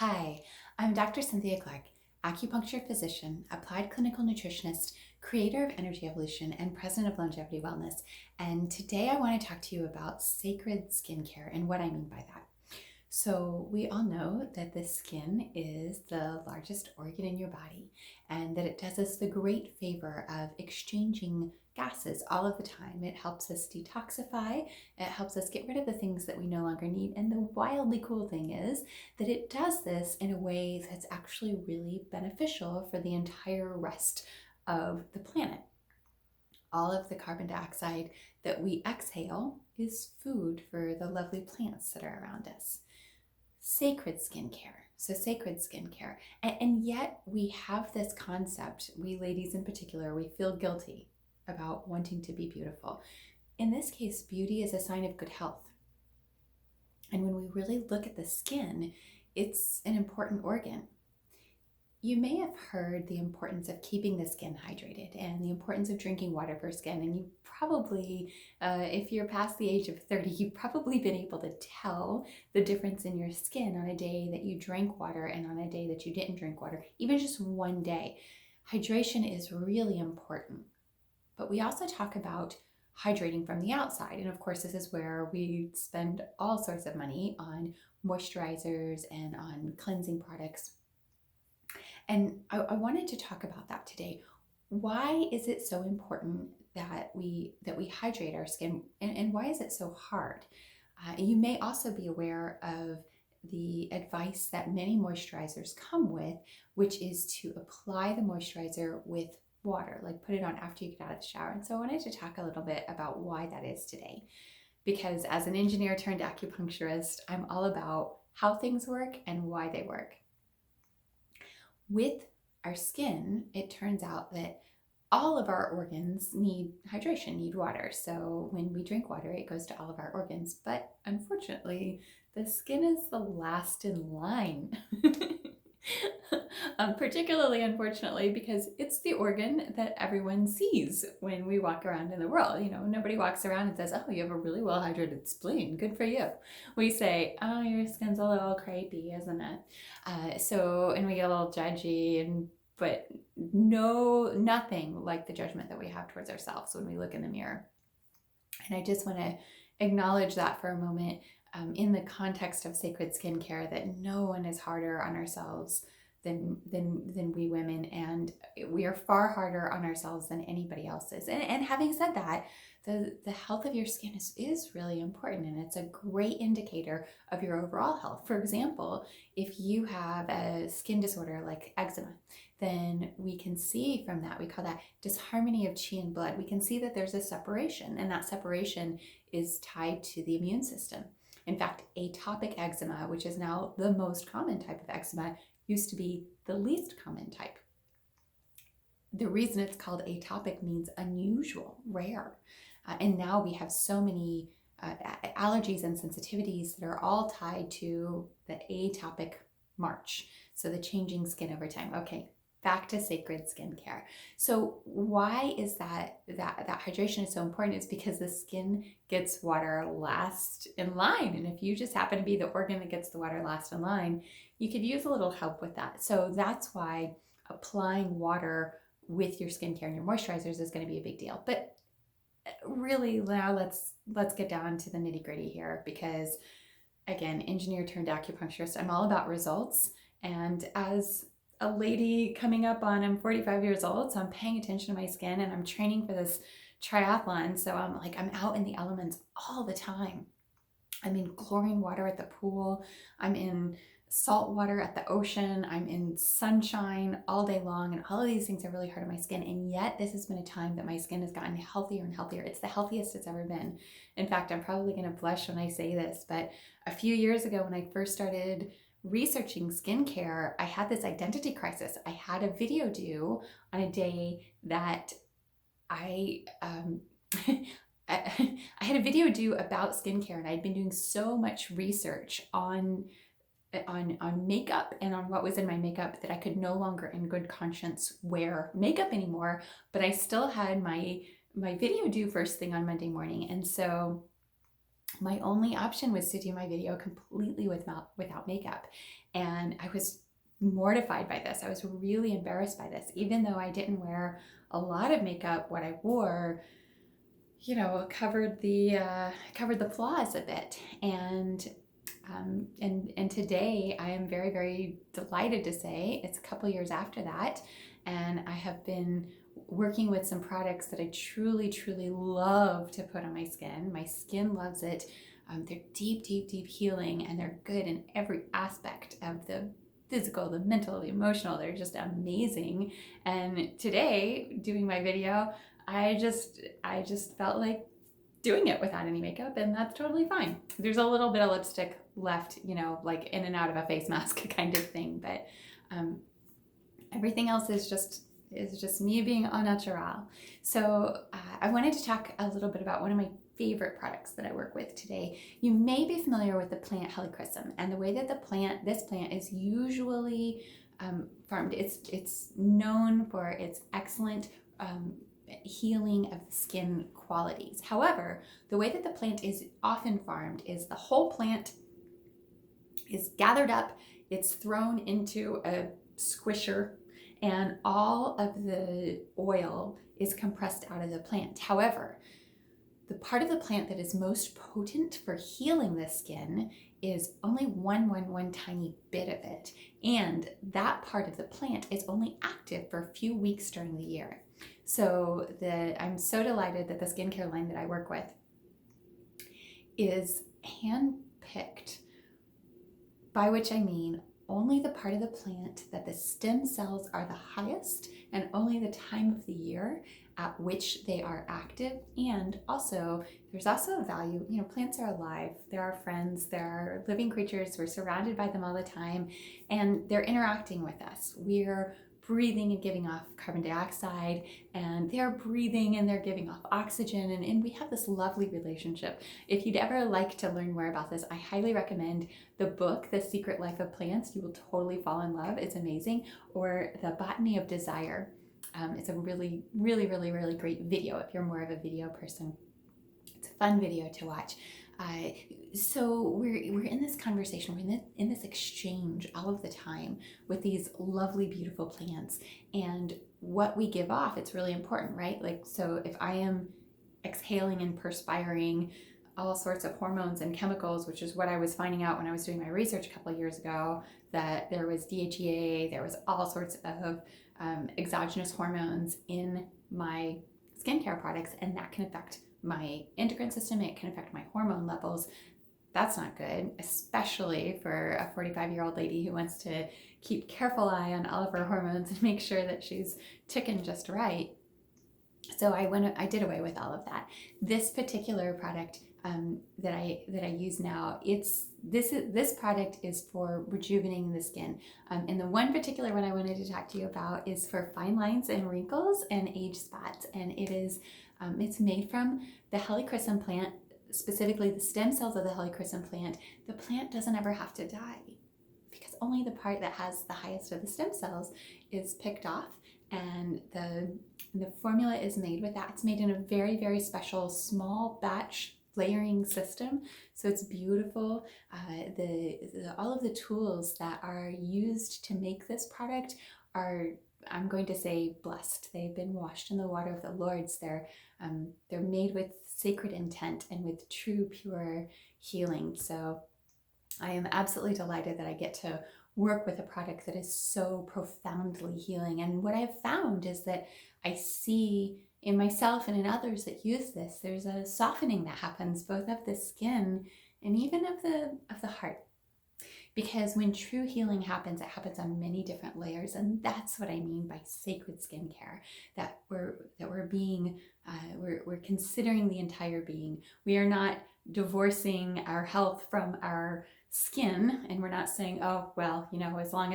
Hi, I'm Dr. Cynthia Clark, acupuncture physician, applied clinical nutritionist, creator of Energy Evolution, and president of Longevity Wellness. And today I want to talk to you about sacred skincare and what I mean by that. So we all know that the skin is the largest organ in your body and that it does us the great favor of exchanging gases all of the time. It helps us detoxify, it helps us get rid of the things that we no longer need. And the wildly cool thing is that it does this in a way that's actually really beneficial for the entire rest of the planet. All of the carbon dioxide that we exhale is food for the lovely plants that are around us. Sacred skincare. So sacred skincare. And yet we have this concept, we ladies in particular, we feel guilty about wanting to be beautiful. In this case, beauty is a sign of good health. And when we really look at the skin, it's an important organ. You may have heard the importance of keeping the skin hydrated and the importance of drinking water for skin. And you probably, if you're past the age of 30, you've probably been able to tell the difference in your skin on a day that you drank water and on a day that you didn't drink water, even just one day. Hydration is really important. But we also talk about hydrating from the outside. And of course, this is where we spend all sorts of money on moisturizers and on cleansing products. And I wanted to talk about that today. Why is it so important that we hydrate our skin, and why is it so hard? You may also be aware of the advice that many moisturizers come with, which is to apply the moisturizer with water, like put it on after you get out of the shower. And so I wanted to talk a little bit about why that is today. Because as an engineer turned acupuncturist, I'm all about how things work and why they work. With our skin, it turns out that all of our organs need hydration, need water. So when we drink water, it goes to all of our organs. But unfortunately, the skin is the last in line. Particularly unfortunately, because it's the organ that everyone sees when we walk around in the world. You know, nobody walks around and says, oh, you have a really well hydrated spleen, good for you. We say, oh, your skin's a little crepey, isn't it? And we get a little judgy, but nothing like the judgment that we have towards ourselves when we look in the mirror. And I just want to acknowledge that for a moment in the context of sacred skincare, that no one is harder on ourselves than we women, and we are far harder on ourselves than anybody else is. And having said that, the health of your skin is really important, and it's a great indicator of your overall health. For example, if you have a skin disorder like eczema, then we can see from that, we call that disharmony of qi and blood. We can see that there's a separation, and that separation is tied to the immune system. In fact, atopic eczema, which is now the most common type of eczema, used to be the least common type. The reason it's called atopic means unusual, rare. And now we have so many allergies and sensitivities that are all tied to the atopic march. So the changing skin over time. Okay, back to sacred skincare. So why is that hydration is so important? It's because the skin gets water last in line. And if you just happen to be the organ that gets the water last in line, you could use a little help with that. So that's why applying water with your skincare and your moisturizers is going to be a big deal. But really, now let's get down to the nitty-gritty here, because again, engineer turned acupuncturist, I'm all about results. And as a lady coming up on, I'm 45 years old, so I'm paying attention to my skin, and I'm training for this triathlon. So I'm out in the elements all the time. I'm in chlorine water at the pool. I'm in salt water at the ocean. I'm in sunshine all day long, and all of these things are really hard on my skin. And yet this has been a time that my skin has gotten healthier and healthier. It's the healthiest it's ever been. In fact, I'm probably going to blush when I say this, but a few years ago when I first started researching skincare, I had this identity crisis. I had a video due on a day that I had a video due about skincare, and I'd been doing so much research on makeup and on what was in my makeup that I could no longer in good conscience wear makeup anymore. But I still had my video due first thing on Monday morning, and so my only option was to do my video completely without makeup. And I was mortified by this. I was really embarrassed by this, even though I didn't wear a lot of makeup. What I wore, you know, covered the flaws a bit. And today I am very, very delighted to say it's a couple years after that, and I have been working with some products that I truly, truly love to put on my skin. My skin loves it. They're deep, deep, deep healing, and they're good in every aspect of the physical, the mental, the emotional. They're just amazing. And today, doing my video, I just felt like doing it without any makeup, and that's totally fine. There's a little bit of lipstick left, you know, like in and out of a face mask kind of thing, but everything else is just me being au naturel. So I wanted to talk a little bit about one of my favorite products that I work with today. You may be familiar with the Plant Helichrysum, and the way that this plant is usually farmed. It's known for its excellent healing of the skin qualities. However, the way that the plant is often farmed is the whole plant is gathered up, it's thrown into a squisher, and all of the oil is compressed out of the plant. However, the part of the plant that is most potent for healing the skin is only one tiny bit of it. And that part of the plant is only active for a few weeks during the year. So I'm so delighted that the skincare line that I work with is hand-picked, by which I mean only the part of the plant that the stem cells are the highest, and only the time of the year at which they are active. And also, there's also a value, you know, plants are alive, they're our friends, they're our living creatures, we're surrounded by them all the time, and they're interacting with us. We're breathing and giving off carbon dioxide, and they're breathing and they're giving off oxygen, and we have this lovely relationship. If you'd ever like to learn more about this, I highly recommend the book, The Secret Life of Plants. You will totally fall in love. It's amazing. Or The Botany of Desire. It's a really, really, really, really great video if you're more of a video person. It's a fun video to watch. So we're in this conversation, we're in this exchange all of the time with these lovely, beautiful plants, and what we give off, it's really important, right? Like, so if I am exhaling and perspiring all sorts of hormones and chemicals, which is what I was finding out when I was doing my research a couple of years ago, that there was DHEA, there was all sorts of exogenous hormones in my skincare products, and that can affect my endocrine system, it can affect my hormone levels. That's not good, especially for a 45-year-old lady who wants to keep careful eye on all of her hormones and make sure that she's ticking just right. So I did away with all of that. This particular product that I use now, this product is for rejuvenating the skin. And the one particular one I wanted to talk to you about is for fine lines and wrinkles and age spots. And it's made from the Helichrysum plant, specifically the stem cells of the Helichrysum plant. The plant doesn't ever have to die because only the part that has the highest of the stem cells is picked off, and the formula is made with that. It's made in a very, very special small batch layering system, so it's beautiful. All of the tools that are used to make this product are, I'm going to say, blessed. They've been washed in the water of the Lord's. They're made with sacred intent and with true, pure healing. So I am absolutely delighted that I get to work with a product that is so profoundly healing. And what I've found is that I see in myself and in others that use this, there's a softening that happens both of the skin and even of the heart. Because when true healing happens, it happens on many different layers, and that's what I mean by sacred skincare. That we're considering the entire being. We are not divorcing our health from our skin, and we're not saying, oh well, you know, as long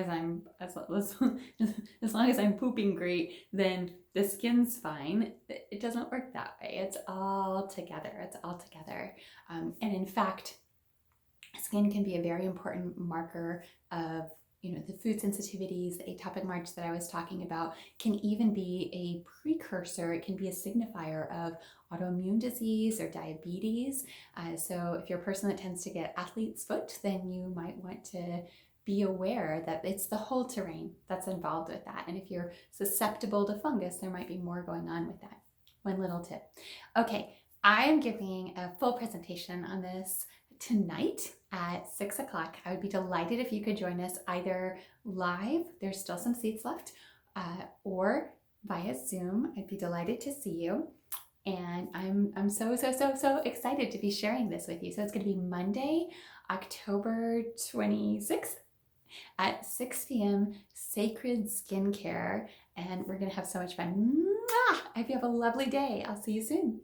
as I'm pooping great, then the skin's fine. It doesn't work that way. It's all together. And in fact, skin can be a very important marker of, you know, the food sensitivities, the atopic marks that I was talking about, can even be a precursor. It can be a signifier of autoimmune disease or diabetes. So if you're a person that tends to get athlete's foot, then you might want to be aware that it's the whole terrain that's involved with that. And if you're susceptible to fungus, there might be more going on with that. One little tip. Okay, I am giving a full presentation on this tonight at 6 o'clock. I would be delighted if you could join us either live, there's still some seats left, or via Zoom. I'd be delighted to see you. And I'm so excited to be sharing this with you. So it's going to be Monday, October 26th at 6 p.m. Sacred Skincare. And we're going to have so much fun. Mwah! I hope you have a lovely day. I'll see you soon.